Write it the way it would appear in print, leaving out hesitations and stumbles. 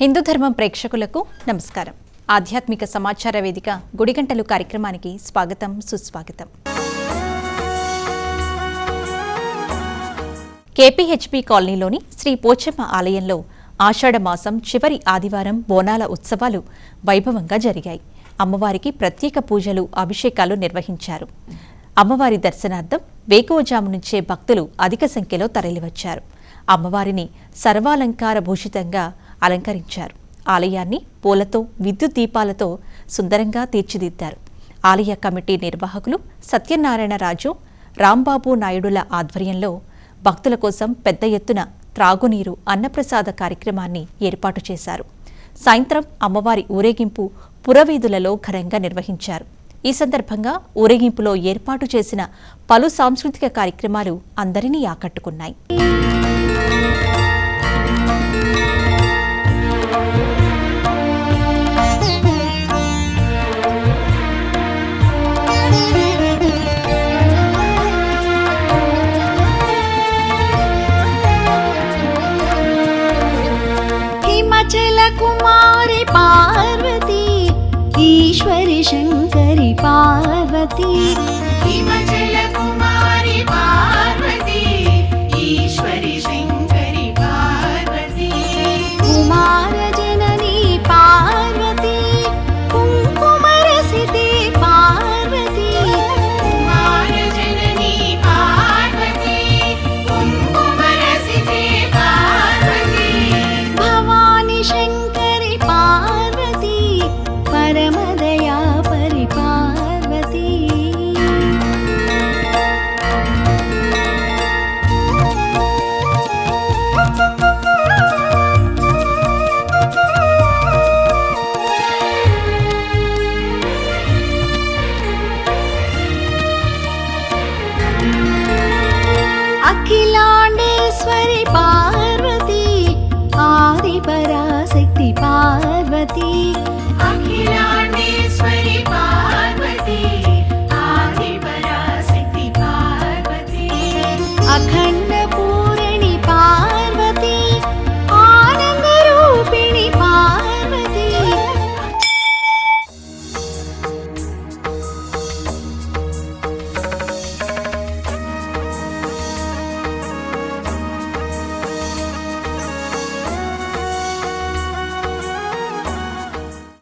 హిందూ ధర్మం ప్రేక్షకులకు నమస్కారం. ఆధ్యాత్మిక సమాచార వేదిక గుడిగంటలు కార్యక్రమానికి స్వాగతం, సుస్వాగతం. కేపీహెచ్పీ కాలనీలోని శ్రీ పోచమ్మ ఆలయంలో ఆషాఢ మాసం చివరి ఆదివారం బోనాల ఉత్సవాలు వైభవంగా జరిగాయి. అమ్మవారికి ప్రత్యేక పూజలు, అభిషేకాలు నిర్వహించారు. అమ్మవారి దర్శనార్థం వేకువజాము నుంచే భక్తులు అధిక సంఖ్యలో తరలివచ్చారు. అమ్మవారిని సర్వాలంకార భూషితంగా అలంకరించారు. ఆలయాన్ని పూలతో, విద్యుత్ దీపాలతో సుందరంగా తీర్చిదిద్దారు. ఆలయ కమిటీ నిర్వాహకులు సత్యనారాయణరాజు, రాంబాబు నాయుడుల ఆధ్వర్యంలో భక్తుల కోసం పెద్ద ఎత్తున త్రాగునీరు, అన్నప్రసాద కార్యక్రమాన్ని ఏర్పాటు చేశారు. సాయంత్రం అమ్మవారి ఊరేగింపు పురవీధులలో ఘనంగా నిర్వహించారు. ఈ సందర్భంగా ఊరేగింపులో ఏర్పాటు చేసిన పలు సాంస్కృతిక కార్యక్రమాలు అందరినీ ఆకట్టుకున్నాయి. कुमारी पार्वती ईश्वरी शंकरी पार्वती, हिमाचल कुमारी पार्वती ईश्वरी शंकरी पार्वती, कुमार जननी पार्वती कुंकुम रसिते पार्वती, कुमार जननी पार्वती कुंकुम रसिते पार्वती, भवानी शंकरी पार्वती परमदया परि पार्वती। अखिलांडेश्वरी पार्वती आदिपराशक्ति पार्वती, अखिलांडेश्वरी पार्वती